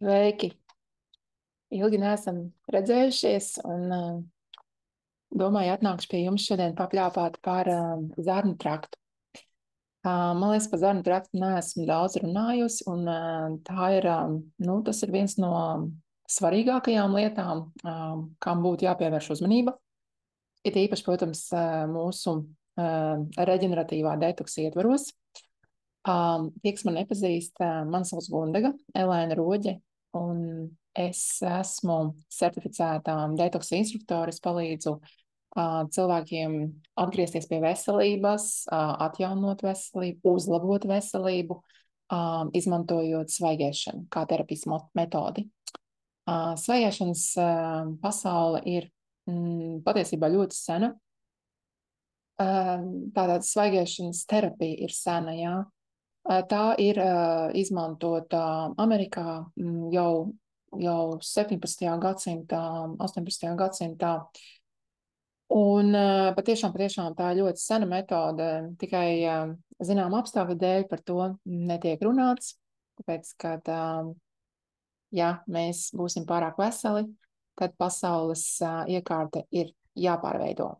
Sveiki! Ilgi neesam redzējušies un domāju atnākšu pie jums šodien papļāpāt par zarnu traktu. Man liekas, par zarnu traktu neesmu daudz runājusi un tas ir viens no svarīgākajām lietām, kam būtu jāpievērš uzmanība. Ir īpaši, protams, mūsu reģeneratīvā detoksa ietvaros. Tie, kas man nepazīst, mani sauc Gundega, Elēna Roģe, un es esmu certificētā detoksa instruktore. Es palīdzu cilvēkiem atgriezties pie veselības, atjaunot veselību, uzlabot veselību, izmantojot svaigēšanu kā terapijas metodi. Svaigēšanas pasaule ir patiesībā ļoti sena. Tātad svaigēšanas terapija ir sena, jā. Tā ir izmantota Amerikā jau 17. gadsimtā, 18. gadsimtā. Un patiešām tā ir ļoti sena metode, tikai zinām apstākļu dēļ par to netiek runāts, tāpēc, ka, ja mēs būsim pārāk veseli, tad pasaules iekārta ir jāpārveido.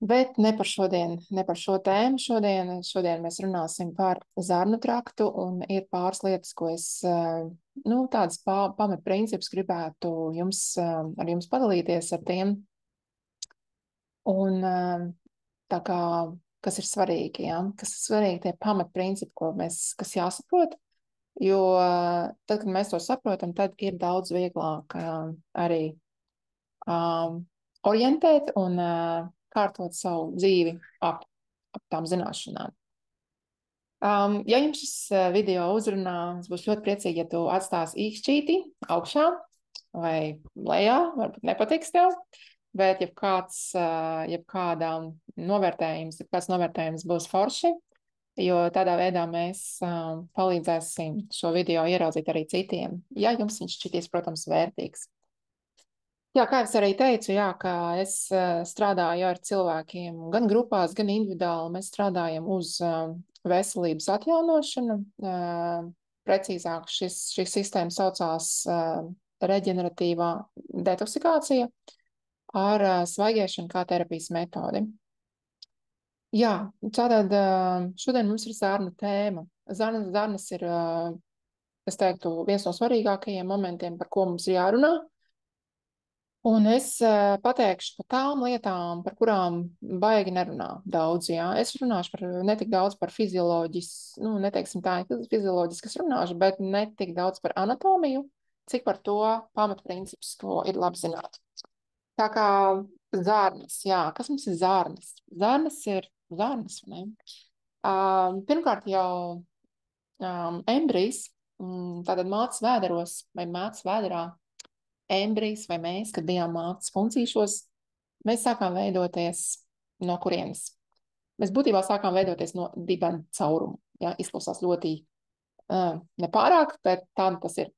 Bet ne par šo tēmu šodien mēs runāsim par zarnu traktu, un ir pāris lietas, ko es, tādas pamatprincipus gribētu ar jums padalīties ar tiem. Un tā kā, kas ir svarīgi, ja? Kas ir svarīgi tie pamatprincipi, kas jāsaprot, jo tad, kad mēs to saprotam, tad ir daudz vieglāk arī orientēt un kārtot savu dzīvi ap tām zināšanām. Ja jums šis video uzrunā, es būšu ļoti priecīgi, ja tu atstāsi īkšķīti augšā vai lejā, varbūt nepatiks tev, bet jebkāds novērtējums būs forši, jo tādā veidā mēs palīdzēsim šo video ieraudzīt arī citiem, ja jums viņš šķitīs, protams, vērtīgs. Jā, kā es arī teicu, ka es strādāju ar cilvēkiem gan grupās, gan individuāli. Mēs strādājam uz veselības atjaunošanu. Precīzāk, šī sistēma saucās reģeneratīvā detoksikācija ar svaigēšanu kā terapijas metodi. Jā, tātad šodien mums ir zarnu tēma. Zarnas ir, es teiktu, viens no svarīgākajiem momentiem, par ko mums ir jārunā. Un es pateikšu par tām lietām, par kurām baigi nerunā daudz, jā. Es runāšu netik daudz par neteiksim tā, fizioloģiskas runāšu, bet netik daudz par anatomiju, cik par to pamatprincipus, ko ir labi zināt. Tā kā zarnas, jā, kas mums ir zarnas? Zarnas ir zarnas, ne? Pirmkārt jau embrijs, tātad mātes vēderos vai mātes vēderā, embrijs vai mēs, kad bijām mātes funkcīšos, mēs sākām veidoties no kurienes? Mēs būtībā sākām veidoties no dibena cauruma. Ja? Izklausās ļoti nepārāk, bet tā tas ir.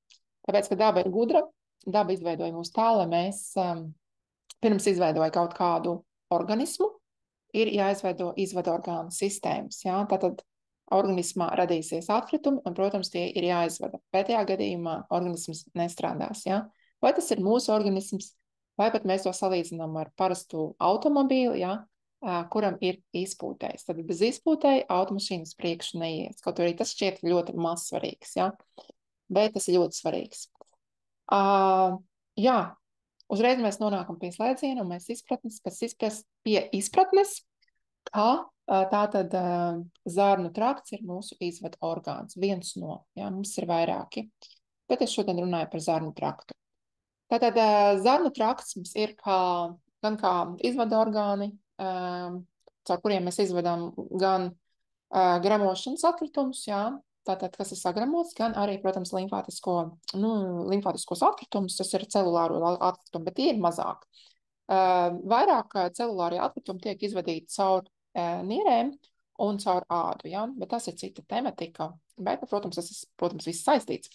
Tāpēc, ka daba ir gudra, daba izveidoja mūs tā, lai mēs pirms izveidoja kaut kādu organismu, ir jāizveido izvadu orgānu sistēmas. Ja? Tātad organismā radīsies atkritumi, un, protams, tie ir jāizvada. Pētajā gadījumā organisms nestrādās. Ja? Vai tas ir mūsu organisms, vai pat mēs to salīdzinām ar parastu automobīli, ja, kuram ir izpūtējs. Tad bez izpūtēja automašīnas priekšu neies. Kaut arī tas šķiet ļoti maz svarīgs, ja, bet tas ir ļoti svarīgs. Jā, uzreiz mēs nonākam pie slēdziena un mēs pie izpratnes, kā tātad zarnu trakts ir mūsu izvadu orgāns. Viens no, ja, mums ir vairāki. Bet es šodien runāju par zarnu traktu. Tātad zarnu trakts mums ir gan kā izvadu orgāni, caur kuriem mēs izvedam gan gremošanas atkritumus, jā, tātad, kas ir sagremots, gan arī, protams, limfātiskos atkritumus, tas ir celulāro atkritumi, bet tie ir mazāk. Vairāk celulārie atkritumi tiek izvadīti caur nierēm un caur ādu, jā, bet tas ir cita tematika, bet, protams, tas ir, viss saistīts.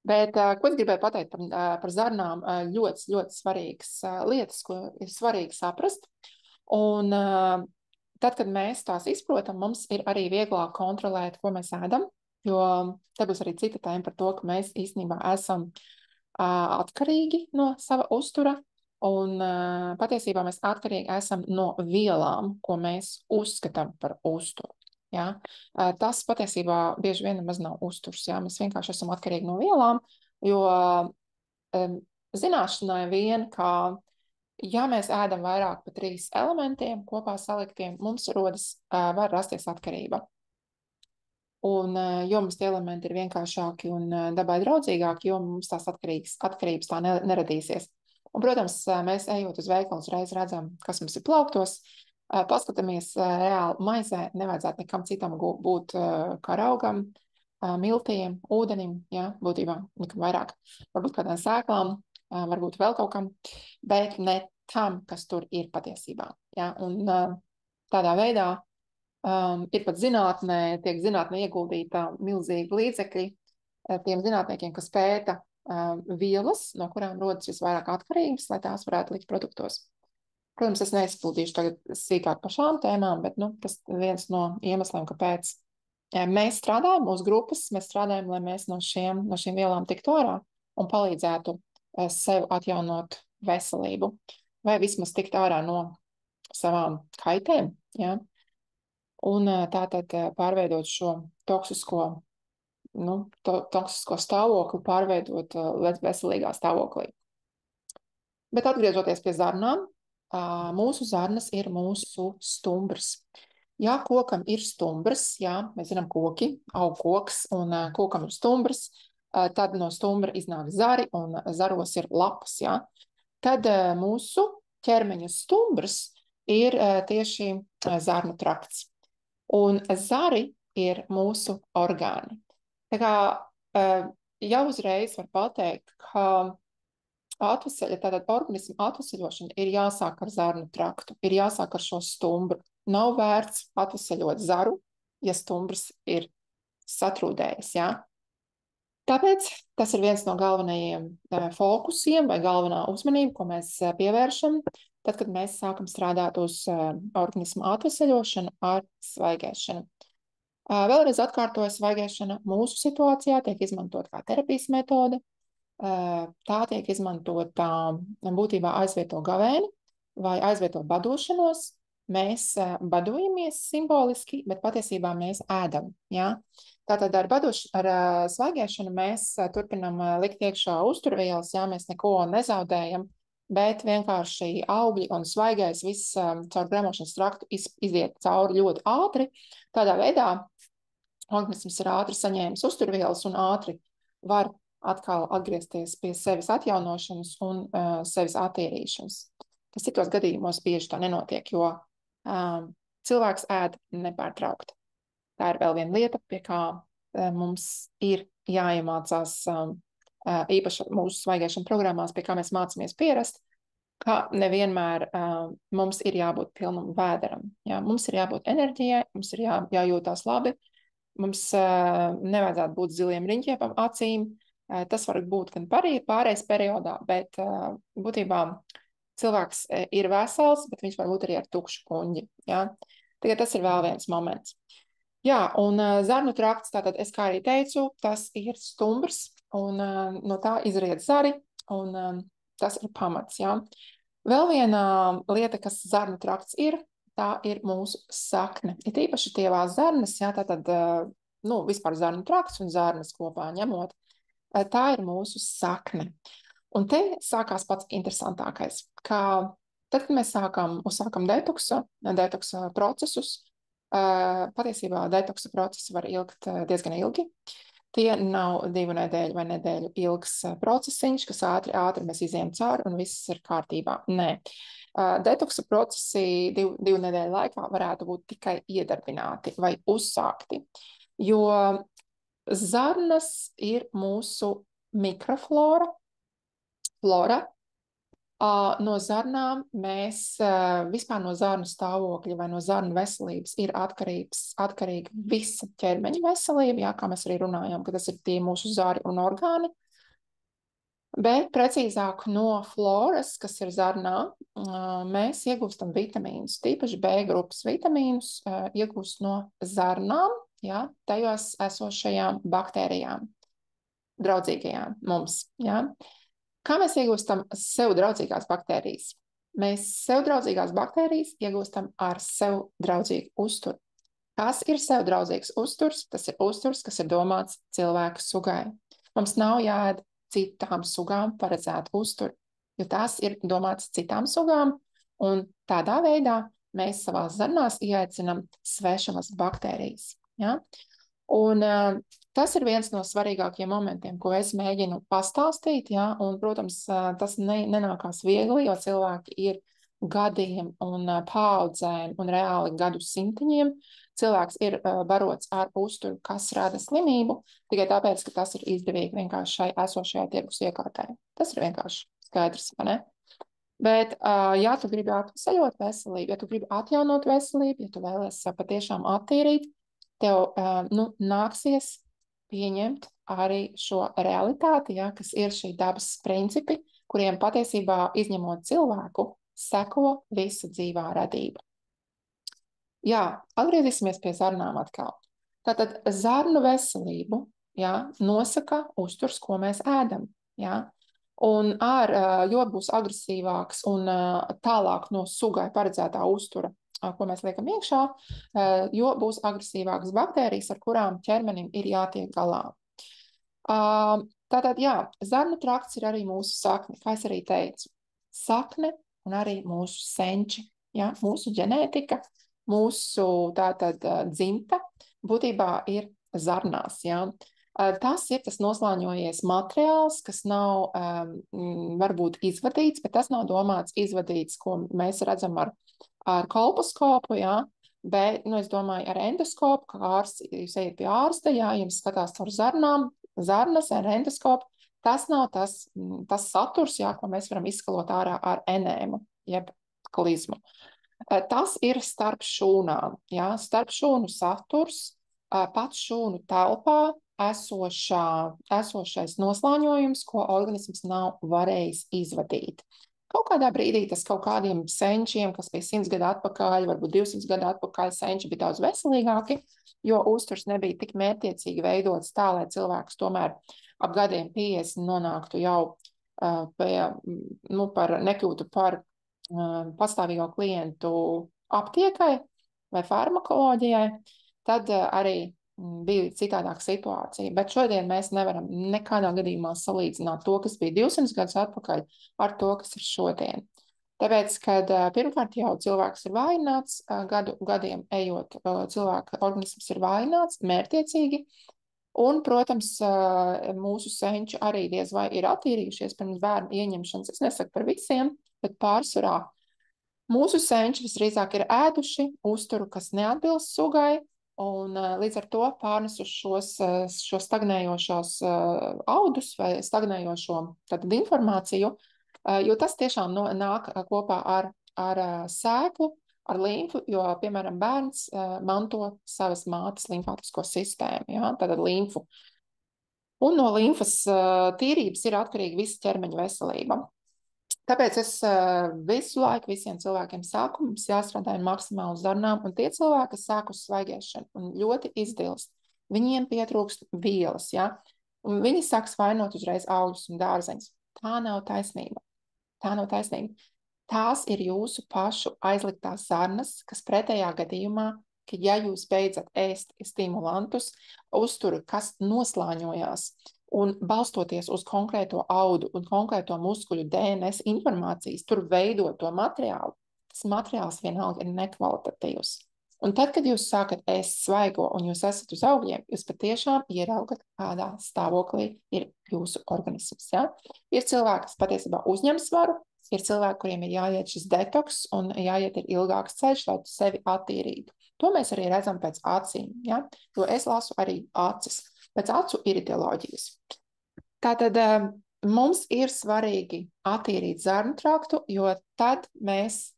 Bet, ko es gribēju pateikt par zarnām, ļoti, ļoti svarīgas lietas, ko ir svarīgi saprast. Un tad, kad mēs tās izprotam, mums ir arī vieglāk kontrolēt, ko mēs ēdam. jo te būs arī cita tēma par to, ka mēs īstenībā esam atkarīgi no sava uztura, un patiesībā mēs atkarīgi esam no vielām, ko mēs uzskatām par uzturu. Ja? Tas patiesībā bieži vien nemaz nav uzturs. Ja? Mēs vienkārši esam atkarīgi no vielām, jo zināšanai vien, ka ja mēs ēdam vairāk par 3 elementiem kopā saliktiem, mums var rasties atkarība. Un jo mums tie elementi ir vienkāršāki un dabai draudzīgāki, jo mums tās atkarības tā neradīsies. Un, protams, mēs ejot uz veikalu uzreiz redzam, kas mums ir plauktos, paskatāmies reāli maizē, nevajadzētu nekam citam būt kā raugam, miltiem, ūdenim, ja, būtībā nekam vairāk, varbūt kādām sēklām, varbūt vēl kaut kam, bet ne tam, kas tur ir patiesībā. Ja? Un tādā veidā ir pat tiek zinātnē ieguldīta milzīgi līdzekļi tiem zinātniekiem, kas pēta vielas, no kurām rodas visvairāk atkarības, lai tās varētu likt produktos. Protams, es neizpildīšu tagad sīkāk par šām tēmām, bet tas viens no iemesliem, kāpēc mēs strādājam, mūsu grupas, mēs strādājam, lai mēs no šīm vielām tiktu ārā un palīdzētu sev atjaunot veselību, vai vismaz tikt ārā no savām kaitēm, ja? Un tātad pārveidot šo toksisko stāvokli, pārveidot veselīgā stāvoklī. Bet atgriežoties pie zarnām, mūsu zarnas ir mūsu stumbrs. Ja kokam ir stumbrs, jā, mēs zinām koki, aug koks, un kokam ir stumbrs, tad no stumbra iznāk zari, un zaros ir lapas, jā. Tad mūsu ķermeņa stumbrs ir tieši zarnu trakts. Un zari ir mūsu orgāni. Tā kā jau uzreiz var pateikt, ka organismu atvesaļošana ir jāsāk ar zarnu traktu, ir jāsāk ar šo stumbru. Nav vērts atvesaļot zaru, ja stumbrs ir satrūdējis, jā. Tāpēc tas ir viens no galvenajiem fokusiem vai galvenā uzmanība, ko mēs pievēršam, tad, kad mēs sākam strādāt uz organismu atvesaļošanu ar svaigēšanu. Vēlreiz atkārtoju, svaigēšana mūsu situācijā tiek izmantot kā terapijas metode. Tā tiek izmantota būtībā aizvieto gavēni vai aizvieto badošanos. Mēs badojamies simboliski, bet patiesībā mēs ēdam. Ja? Tātad ar svaigēšanu mēs turpinam likt iekšā uzturvielas, ja mēs neko nezaudējam, bet vienkārši augļi un svaigais viss caur gremošanas traktu iziet cauri ļoti ātri. Tādā veidā organisms ir ātri saņēmis uzturvielas un ātri var atkal atgriezties pie sevis atjaunošanas un sevis attīrīšanas. Tas citos gadījumos bieži tā nenotiek, jo cilvēks ēd nepārtraukti. Tā ir vēl viena lieta, pie kā mums ir jāiemācās īpaši mūsu svaigēšana programmās, pie kā mēs mācāmies pierast, ka nevienmēr mums ir jābūt pilnam vēderam. Ja? Mums ir jābūt enerģijai, mums ir jājūtās labi, mums nevajadzētu būt ziliem riņķiem ap acīm. Tas var būt gan pārējais periodā, bet būtībā cilvēks ir vesels, bet viņš var būt arī ar tukšu kuņģi. Ja? Tagad tas ir vēl viens moments. Jā, un zarnu trakts, tātad es kā arī teicu, tas ir stumbrs, un no tā izriet zari, un tas ir pamats. Ja? Vēl viena lieta, kas zarnu trakts ir, tā ir mūsu sakne. Ir īpaši tievās zarnas, ja? Tātad vispār zarnu trakts un zarnas kopā ņemot. Tā ir mūsu sakne. Un te sākās pats interesantākais, ka tad, kad mēs uzsākam detoksa procesus, patiesībā detoksa procesi var ilgt diezgan ilgi. Tie nav 2 nedēļu vai nedēļu ilgs procesiņš, kas ātri mēs izējam cauri un viss ir kārtībā. Nē. Detoksa procesi 2 nedēļu laikā varētu būt tikai iedarbināti vai uzsākti, jo zarnas ir mūsu mikroflora, flora. No zarnām mēs vispār no zarnu stāvokļa vai no zarnu veselības ir atkarīga visa ķermeņa veselība, jā, kā mēs arī runājām, ka tas ir tie mūsu zari un orgāni. Bet precīzāk no floras, kas ir zarnā, mēs iegūstam vitamīnus, tīpaši B grupas vitamīnus iegūst no zarnām, ja, tajos esošajām baktērijām, draudzīgajām mums. Ja. Kā mēs iegūstam sev draudzīgās baktērijas? Mēs sev draudzīgās baktērijas iegūstam ar sev draudzīgu uzturu. Kas ir sev draudzīgs uzturs? Tas ir uzturs, kas ir domāts cilvēku sugai. Mums nav jāēd citām sugām paredzētu uzturu, jo tās ir domāts citām sugām, un tādā veidā mēs savās zarnās ieaicinam svešamas baktērijas. Ja? Un tas ir viens no svarīgākajiem momentiem, ko es mēģinu pastāstīt, ja? Un, protams, tas nenākās viegli, jo cilvēki ir gadiem un paaudzēm un reāli gadu simtiņiem. Cilvēks ir barots ar uzturu, kas rada slimību, tikai tāpēc, ka tas ir izdevīgi vienkārši šai esošajā tirgus iekārtē. Tas ir vienkārši skaidrs, vai ne? Bet, ja tu gribi atvesaļot veselību, ja tu gribi atjaunot veselību, ja tu vēlies patiešām attīrīt, tev nāksies pieņemt arī šo realitāti, ja, kas ir šī dabas principi, kuriem patiesībā izņemot cilvēku, seko visa dzīvā radība. Jā, atgriezīsimies pie zarnām atkal. Tātad zarnu veselību, jā, nosaka uzturs, ko mēs ēdam. Jā. Un jo būs agresīvāks un tālāk no sugai paredzētā uztura, ko mēs liekam iekšā, jo būs agresīvākas baktērijas, ar kurām ķermenim ir jātiek galā. Tātad, jā, zarnu trakts ir arī mūsu sakne, kā es arī teicu. Sakne un arī mūsu senči, jā, mūsu ģenētika, mūsu tātad dzimta būtībā ir zarnās, jā. Tas ir tas noslāņojies materiāls, kas nav varbūt izvadīts, bet tas nav domāts izvadīts, ko mēs redzam ar kolposkopu, jā, bet, es domāju, ar endoskopu, kā jūs ejat pie ārsta, jā, jums skatās caur zarnām, zarnas ar endoskopu, tas nav tas saturs, jā, ko mēs varam izskalot ārā ar enēmu, jeb klizmu. Tas ir starp šūnām, jā, starp šūnu saturs, pats šūnu telpā esošais noslāņojums, ko organisms nav varējis izvadīt. Kaut kādā brīdī tas kaut kādiem senčiem, kas bija 100 gadu atpakaļ, varbūt 200 gadu atpakaļ, senči bija daudz veselīgāki, jo uzturs nebija tik mērķiecīgi veidots tā, lai cilvēks tomēr ap gadiem 50 nonāktu jau nekļūtu par pastāvīgo klientu aptiekai vai farmakoloģijai, tad arī bija citādāka situācija. Bet šodien mēs nevaram nekādā gadījumā salīdzināt to, kas bija 200 gadus atpakaļ, ar to, kas ir šodien. Tāpēc, kad pirmkārt jau cilvēks ir vājināts, gadiem ejot, cilvēka organisms ir vājināts mērķiecīgi, un, protams, mūsu senči arī diez vai ir attīrījušies pirms bērnu ieņemšanas. Es nesaku par visiem, bet pārsvarā mūsu senči visdrīzāk ir ēduši uzturu, kas neatbilst sugai, un līdz ar to pārnesuši šo stagnējošos audus vai stagnējošo tātad informāciju, jo tas tiešām nāk kopā ar sēklu, ar limfu, jo, piemēram, bērns manto savas mātes limfātisko sistēmu, ja, tātad limfu. Un no limfas tīrības ir atkarīga visa ķermeņa veselība. Tāpēc es visu laiku visiem cilvēkiem saku, mums jāstrādā maksimāli uz zarnām, un tie cilvēki, kas sāk uz svaigēšanu un ļoti izdilst, viņiem pietrūkst vielas, ja? Un viņi sāks vainot uzreiz augļus un dārzeņus. Tā nav taisnība. Tā nav taisnība. Tās ir jūsu pašu aizliktās zarnas, kas pretējā gadījumā, ka ja jūs beidzat ēst stimulantus, uzturu, kas noslāņojās, un balstoties uz konkrēto audu un konkrēto muskuļu DNS informācijas, tur veidot to materiālu, tas materiāls vienalga ir nekvalitatīvs. Un tad, kad jūs sākat ēst svaigo un jūs esat uz augļiem, jūs patiešām ieraugat, kādā stāvoklī ir jūsu organisms. Ja? Ir cilvēki, kas patiesībā uzņem svaru, ir cilvēki, kuriem ir jāiet šis detoks un jāiet ir ilgāks ceļš, lai tu sevi attīrītu. To mēs arī redzam pēc acīm, ja? Jo es lasu arī acis. Pēc acu iridioloģijas. Tātad mums ir svarīgi attīrīt zarnu traktu, jo tad mēs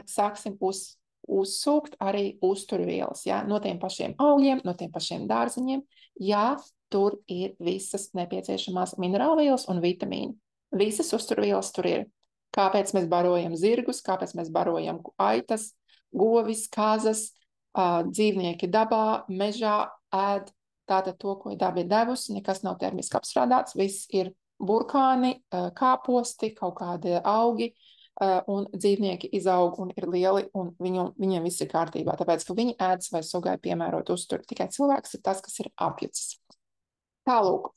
sāksim uzsūkt arī uzturvielas, ja? No tiem pašiem augļiem, no tiem pašiem dārziņiem, ja tur ir visas nepieciešamās minerālvielas un vitamīni. Visas uzturvielas tur ir. Kāpēc mēs barojam zirgus, kāpēc mēs barojam aitas, govis, kazas, dzīvnieki dabā, mežā, ēd tātad to, ko daba ir devusi, nekas nav termiski apstrādāts, viss ir burkāni, kāposti, kaut kādi augi, un dzīvnieki izaug un ir lieli, un viņiem viss ir kārtībā, tāpēc, ka viņi ēd vai sugai piemērot uzturu. Tikai cilvēks ir tas, kas ir apjucis. Tālūk,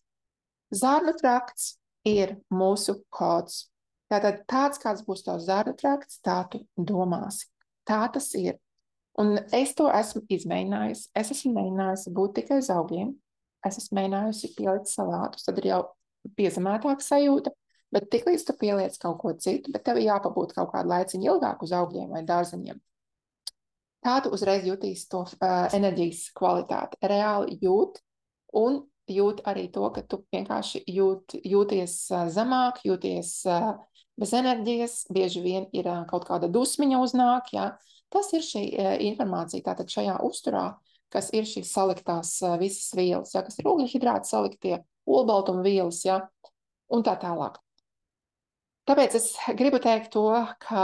zarnu trakts ir mūsu kods. Tātad tāds, kāds būs tavs zarnu trakts, tā tu domāsi. Tā tas ir. Un es to esmu izmēģinājusi. Es esmu mēģinājusi būt tikai uz augļiem. Es esmu mēģinājusi pielikt salātus, tad ir jau piezemētāka sajūta. Bet tiklīdz tu pieliec kaut ko citu, bet tev jāpabūt kaut kādu laiciņu ilgāk uz augļiem vai dārzeņiem, tā tu uzreiz jutīsi to enerģijas kvalitāti. Reāli jūt, un jūt arī to, ka tu vienkārši jūties zemāk, jūties bez enerģijas, bieži vien ir kaut kāda dusmiņa uznāk, ja? Tas ir šī informācija tātad šajā uzturā, kas ir šīs saliktās visas vielas, ja? Kas ir ugļhidrāti saliktie, olbaltuma vielas, ja? Un tā tālāk. Tāpēc es gribu teikt to, ka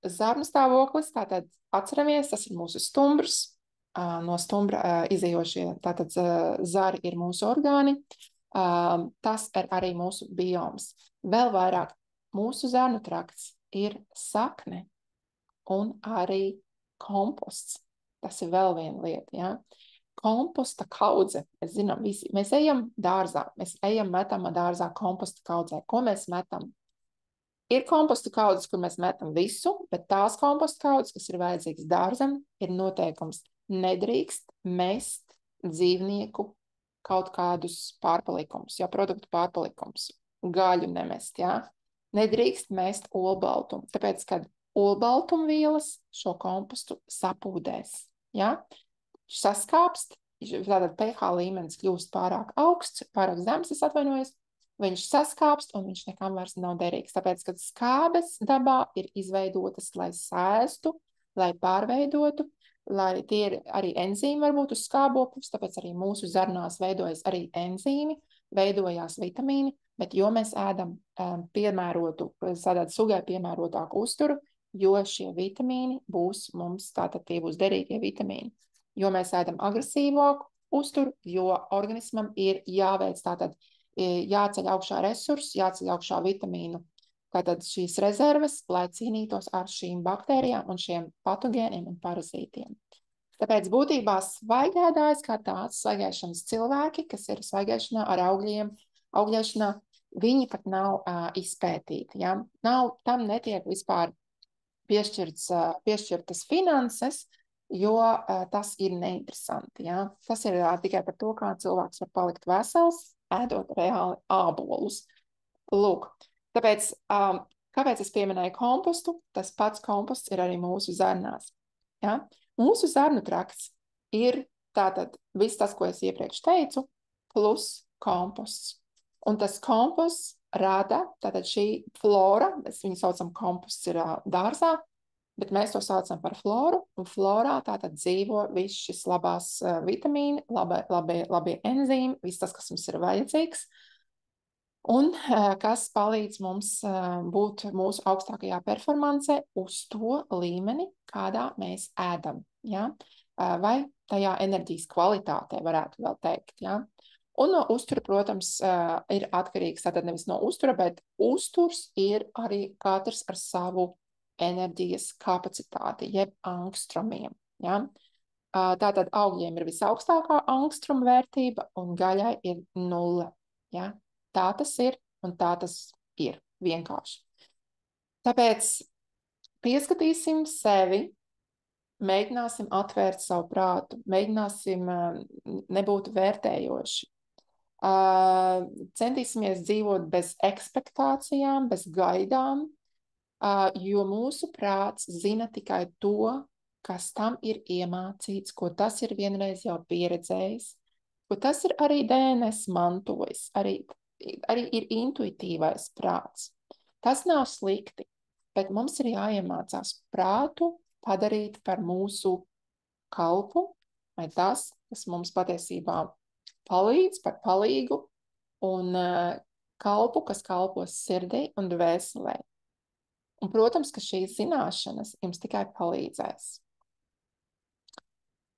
zarnu stāvoklis, tātad atceramies, tas ir mūsu stumbrs, no stumbra izējošie, tātad zari ir mūsu orgāni, tas ir arī mūsu bioms. Vēl vairāk, mūsu zarnu trakts ir sakne un arī komposts. Tas ir vēl viena lieta, ja? Komposta kaudze, mēs zinām visi, mēs ejam dārzā, mēs ejam metam dārzā komposta kaudzē. Ko mēs metam? Ir komposta kaudzes, kur mēs metam visu, bet tās komposta kaudzes, kas ir vajadzīgas dārzam, ir noteikums. Nedrīkst mest dzīvnieku kaut kādus pārpalikumus, ja produktu pārpalikumus, gaļu nemest, ja? Nedrīkst mest olbaltumu, tāpēc, kad olbaltumvielas šo kompostu sapūdēs, ja? Saskāpst, tātad pH līmenis kļūst pārāk augsts, pārāk zems, es atvainojos, viņš saskāpst un viņš nekam vairs nav derīgs, tāpēc, ka skābes dabā ir izveidotas, lai sēstu, lai pārveidotu, lai tie ir arī enzīmi varbūt uz skābokļus, tāpēc arī mūsu zarnās veidojas arī enzīmi, veidojās vitamīni, bet jo mēs ēdam piemērotu, sadāt sugai piemērotāku uzturu, jo šie vitamīni būs mums, tātad tie būs derīgie vitamīni. Jo mēs ēdam agresīvāku uzturu, jo organismam ir jāveic tātad jāceļ augšā resursi, jāceļ augšā vitamīnu, tātad šīs rezerves, lai cīnītos ar šīm baktērijām un šiem patogēniem un parazītiem. Tāpēc būtībā svaigēdājs kā tāds, svaigēšanas cilvēki, kas ir svaigēšanā ar augļiem, augļēšanā, viņi pat nav izpētīti. Ja? Tam netiek vispār piešķirtas finanses, jo tas ir neinteresanti. Ja? Tas ir tikai par to, kā cilvēks var palikt vesels, ēdot reāli ābolus. Lūk, tāpēc, kāpēc es pieminēju kompostu? Tas pats komposts ir arī mūsu zarnās. Ja? Mūsu zarnu trakts ir tātad viss tas, ko es iepriekš teicu, plus komposts. Un tas komposts rada, tātad šī flora, mēs viņu saucam komposts ir dārzā, bet mēs to saucam par floru, un florā tātad dzīvo viss šis labās vitamīni, labie enzīmi, viss tas, kas mums ir vajadzīgs, un kas palīdz mums būt mūsu augstākajā performancē uz to līmeni, kādā mēs ēdam, ja? Vai tajā enerģijas kvalitātē varētu vēl teikt, ja? Un no uztura, protams, ir atkarīgs, tātad nevis no uztura, bet uzturs ir arī katrs ar savu enerģijas kapacitāti, jeb angstromiem. Ja? Tātad augļiem ir visaugstākā angstroma vērtība un gaļai ir 0. Ja? Tā tas ir un tā tas ir vienkārši. Tāpēc pieskatīsim sevi, mēģināsim atvērt savu prātu, mēģināsim nebūt vērtējoši. Centīsimies dzīvot bez ekspektācijām, bez gaidām, jo mūsu prāts zina tikai to, kas tam ir iemācīts, ko tas ir vienreiz jau pieredzējis, ko tas ir arī DNS mantojis, arī ir intuitīvais prāts. Tas nav slikti, bet mums ir jāiemācās prātu padarīt par mūsu kalpu, vai tas, kas mums patiesībā palīdz par palīgu, un kalpu, kas kalpos sirdī un dvēselē. Un, protams, ka šīs zināšanas jums tikai palīdzēs.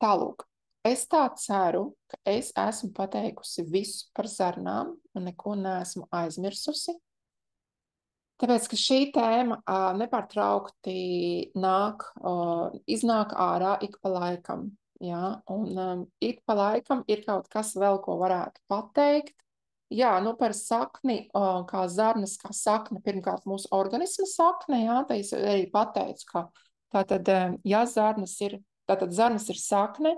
Tālūk, Es tā ceru, ka es esmu pateikusi visu par zarnām un neko neesmu aizmirsusi. Tāpēc, ka šī tēma nepārtraukti iznāk ārā ik pa laikam. Jā, un ik pa laikam ir kaut kas vēl, ko varētu pateikt. Jā, nu par sakni, kā zarnas, kā sakne, pirmkārt mūsu organisma sakne, jā, tā es arī pateicu, ka tātad, ja zarnas ir, tātad zarnas ir sakne,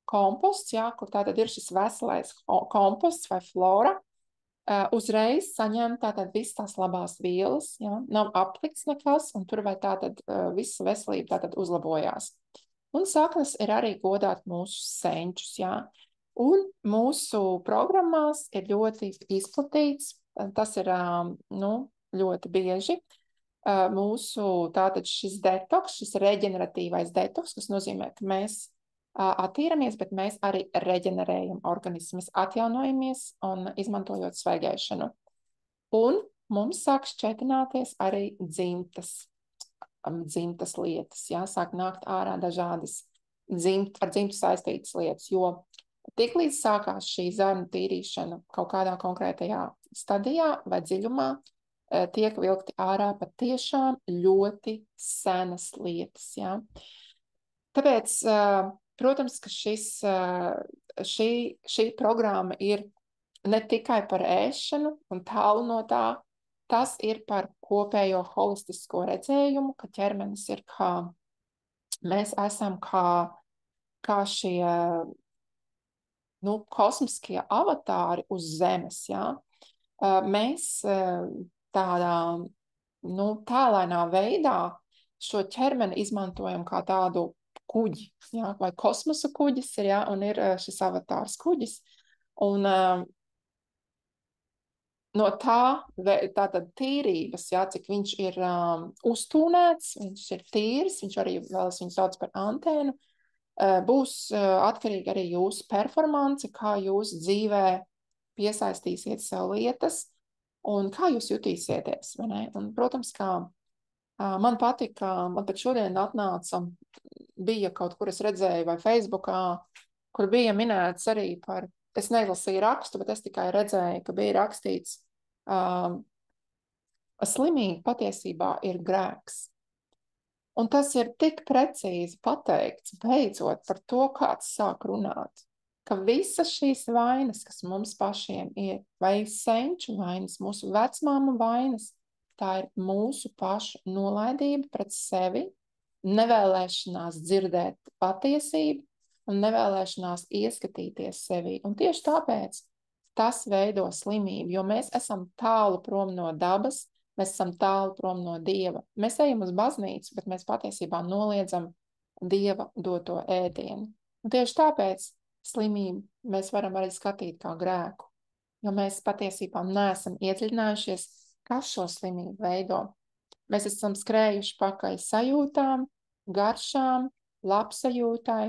komposts, jā, kur tātad ir šis veselais komposts vai flora, uzreiz saņem tātad visas tās labās vielas, jā, nav aplikts nekas, un tur vai tātad visa veselība tātad uzlabojās. Un saknes ir arī godāt mūsu senčus, jā. Un mūsu programmās ir ļoti izplatīts, tas ir, nu, ļoti bieži, mūsu tātad šis detoks, šis reģeneratīvais detoks, kas nozīmē, ka mēs attīramies, bet mēs arī reģenerējam organismu, mēs atjaunojamies un izmantojot svaigēšanu. Un mums sāk šķetināties arī dzimtas lietas, jā, sāk nākt ārā dažādas ar dzimtu saistītas lietas, jo tiklīdz sākās šī zarnu tīrīšana kaut kādā konkrētajā stadijā vai dziļumā, tiek vilkti ārā patiešām ļoti senas lietas, jā. Tāpēc, protams, ka šī programma ir ne tikai par ēšanu un tālu no tā, tas ir par kopējo holistisko redzējumu, ka ķermenis ir mēs esam kā šie, nu, kosmiskie avatāri uz Zemes, jā. Mēs tādā, nu, tālainā veidā šo ķermeni izmantojam kā tādu kuģi, jā, vai kosmosa kuģis ir, jā, un ir šis avatārs kuģis. Un no tātad tīrības, jā, cik viņš ir uztūnēts, viņš ir tīrs, viņš arī vēl viņu sauc par antēnu, būs atkarīgi arī jūsu performance, kā jūs dzīvē piesaistīsiet sev lietas un kā jūs jutīsieties, vai ne? Un, protams, kā man patika, man pat šodien bija kaut kur, es redzēju vai Facebookā, kur bija minēts arī par, es nelasīju rakstu, bet es tikai redzēju, ka bija rakstīts, slimība patiesībā ir grēks. Un tas ir tik precīzi pateikts, beidzot par to, kāds sāk runāt, ka visas šīs vainas, kas mums pašiem ir, vai senču vainas, mūsu vecmāmu vainas, tā ir mūsu pašu nolaidība pret sevi, nevēlēšanās dzirdēt patiesību un nevēlēšanās ieskatīties sevi. Un tieši tāpēc tas veido slimību, jo mēs esam tālu prom no dabas, mēs esam tālu prom no Dieva. Mēs ejam uz baznīcu, bet mēs patiesībā noliedzam Dieva doto ēdienu. Un tieši tāpēc slimību mēs varam arī skatīt kā grēku, jo mēs patiesībā neesam iedziļinājušies, kas šo slimību veido. Mēs esam skrējuši pakaļ sajūtām, garšām, labsajūtai,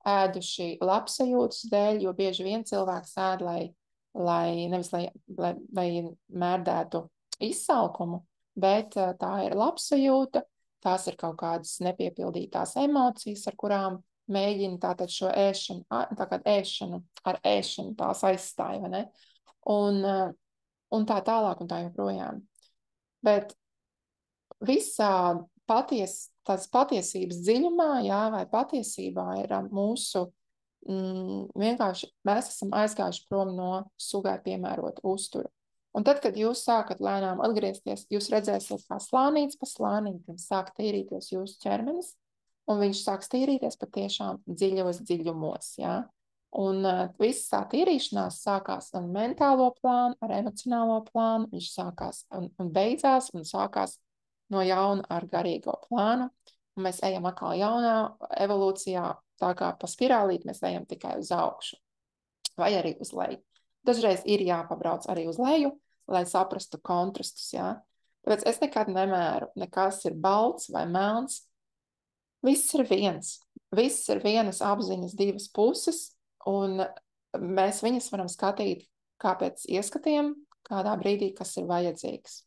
ēduši labsajūtas dēļ, jo bieži vien cilvēks ēd, lai mērdētu izsalkumu, bet tā ir labsajūta, tās ir kaut kādas nepiepildītās emocijas, ar kurām mēģina tātad šo ēšanu, ēšanu ar ēšanu tās aizstāja, vai ne? Un tā tālāk un tā joprojām. Bet visā tās patiesības dziļumā, jā, vai patiesībā ir mūsu vienkārši mēs esam aizgājuši prom no sugai piemērota uztura. Un tad, kad jūs sākat lēnām atgriezties, jūs redzēsiet, kā slānīts pa slānītim sāk tīrīties jūsu ķermenis, un viņš sāks tīrīties patiešām dziļos dziļumos, jā. Un viss tā tīrīšanās sākās ar mentālo plānu, ar emocionālo plānu, viņš sākās un beidzās un sākās no jauna ar garīgo plānu, un mēs ejam atkal jaunā evolūcijā, tā kā pa spirālīt mēs ejam tikai uz augšu, vai arī uz leju. Dažreiz ir jāpabrauc arī uz leju, lai saprastu kontrastus, jā. Tāpēc es nekad nemēru, nekas ir balts vai melns, viss ir viens. Viss ir vienas apziņas divas puses, un mēs viņas varam skatīt kā pēc ieskatiem, kādā brīdī, kas ir vajadzīgs.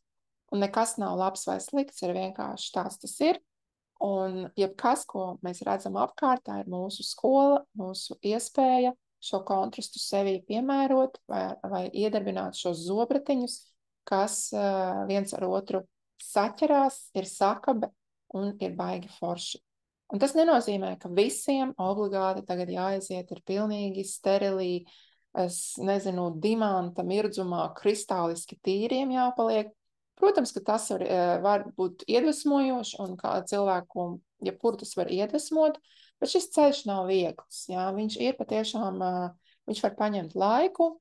Un nekas nav labs vai slikts, ir vienkārši tāds tas ir. Un jebkas, ko mēs redzam apkārt, tā ir mūsu skola, mūsu iespēja šo kontrastu sevī piemērot vai iedarbināt šos zobratiņus, kas viens ar otru saķerās, ir sakabe un ir baigi forši. Un tas nenozīmē, ka visiem obligāti tagad jāaiziet ir pilnīgi sterilī, es nezinu, dimanta mirdzumā kristāliski tīriem jāpaliek. Protams, ka tas var būt iedvesmojoši un kā cilvēku, jebkuru tas var iedvesmot, bet šis ceļš nav viegls. Jā? Viņš ir patiešām, viņš var paņemt laiku,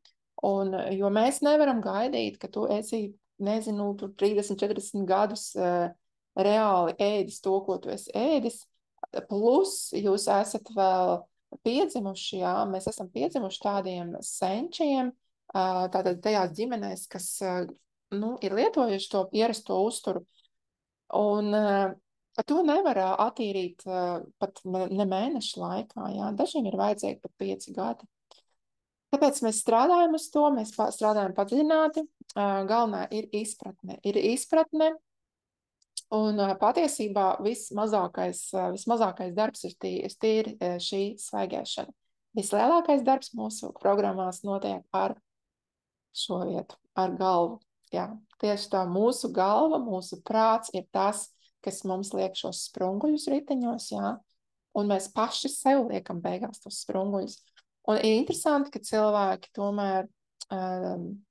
un, jo mēs nevaram gaidīt, ka tu esi, nezinu, 30, 40 gadus reāli ēdis to, ko tu esi ēdis, plus jūs esat vēl piedzimuši, jā, mēs esam piedzimuši tādiem senčiem, tātad tajās ģimenēs, kas ir lietojuši to ierasto uzturu. Un to nevar attīrīt pat ne mēnešu laikā. Jā. Dažiem ir vajadzīgi pat 5 gadi. Tāpēc mēs strādājam uz to, mēs strādājam padziļināti. Galvenā ir izpratne. Ir izpratne, un patiesībā vismazākais darbs ir tīri šī svaigēšana. Vislielākais darbs mūsu programmās notiek ar šo vietu, ar galvu. Jā, tieši tā mūsu galva, mūsu prāts ir tas, kas mums liek šos sprunguļus riteņos, jā, un mēs paši sev liekam beigās tos sprunguļus. Un ir interesanti, ka cilvēki tomēr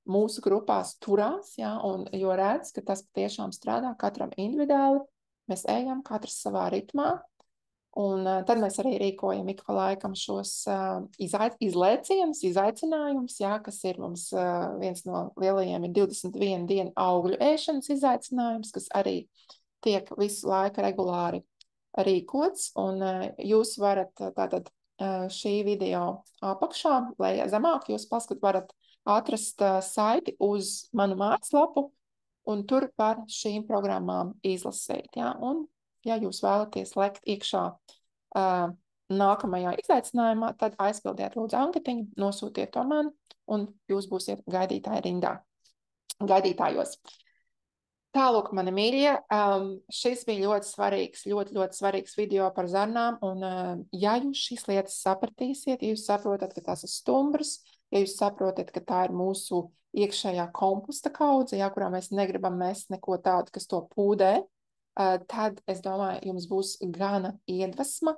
mūsu grupās turās, jā, un jo redz, ka tas patiešām strādā katram individuāli, mēs ejam katrs savā ritmā, un tad mēs arī rīkojam ik pa laikam šos izlēcienus, izaicinājumus, jā, kas ir mums viens no lielajiem ir 21 dienu augļu ēšanas izaicinājums, kas arī tiek visu laiku regulāri rīkots, un jūs varat tātad šī video apakšā, lai zemāk jūs varat atrast saiti uz manu mājaslapu, un tur par šīm programmām izlasīt, jā, un ja jūs vēlaties lekt iekšā nākamajā izaicinājumā, tad aizpildiet lūdzu anketiņu, nosūtiet to man, un jūs būsiet gaidītāji rindā, gaidītājos. Tālūk, mani mīļie, šis bija ļoti svarīgs video par zarnām, un ja jūs šīs lietas sapratīsiet, ja jūs saprotat, ka tās ir stumbras, ja jūs saprotat, ka tā ir mūsu iekšējā komposta kaudze, jā, kurā mēs negribam mest neko tādu, kas to pūdē, tad, es domāju, jums būs gana iedvesma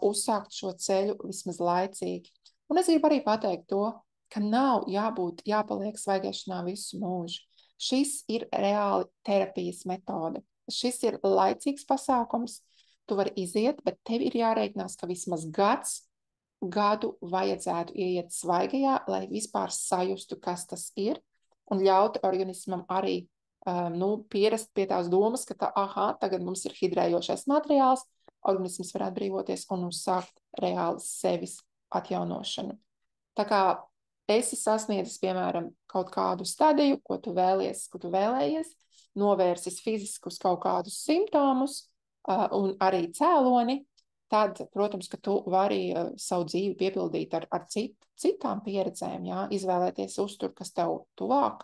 uzsākt šo ceļu vismaz laicīgi. Un es gribu arī pateikt to, ka nav jāpaliek svaigēšanā visu mūžu. Šis ir reāli terapijas metode. Šis ir laicīgs pasākums, tu vari iziet, bet tev ir jārēķinās, ka vismaz gadu vajadzētu ieiet svaigajā, lai vispār sajustu, kas tas ir, un ļaut organismam arī pierast pie tās domas, ka tagad mums ir hidrējošais materiāls, organisms var atbrīvoties un uzsākt reāli sevis atjaunošanu. Tā kā esi sasniedzis, piemēram, kaut kādu stadiju, ko tu vēlējies, novērsis fiziskus kaut kādus simptomus un arī cēloni, tad, protams, ka tu vari savu dzīvi piepildīt ar citām pieredzēm, jā, izvēlēties uzturu, kas tev tuvāk,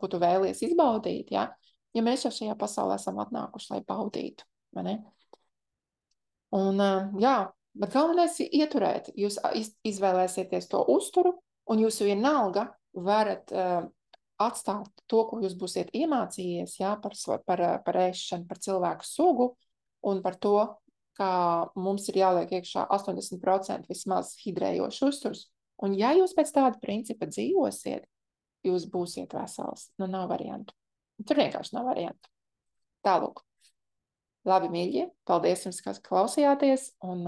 ko tu vēlies izbaudīt, jā, ja mēs jau šajā pasaulē esam atnākuši, lai baudītu, vai ne? Un, jā, bet galvenais ir ieturēt, jūs izvēlēsieties to uzturu, un jūs vienalga varat atstāt to, ko jūs būsiet iemācījies, jā, par ēšanu, par cilvēku sugu, un par to, ka mums ir jāliek iekšā 80% vismaz hidrējošu uzturs. Un ja jūs pēc tāda principa dzīvosiet, jūs būsiet vesels. Nu, nav variantu. Tur vienkārši nav variantu. Tālūk. Labi, mīļie, paldies jums, kas klausījāties, un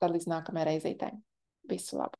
tad līdz nākamajai reizītēm. Visu labu!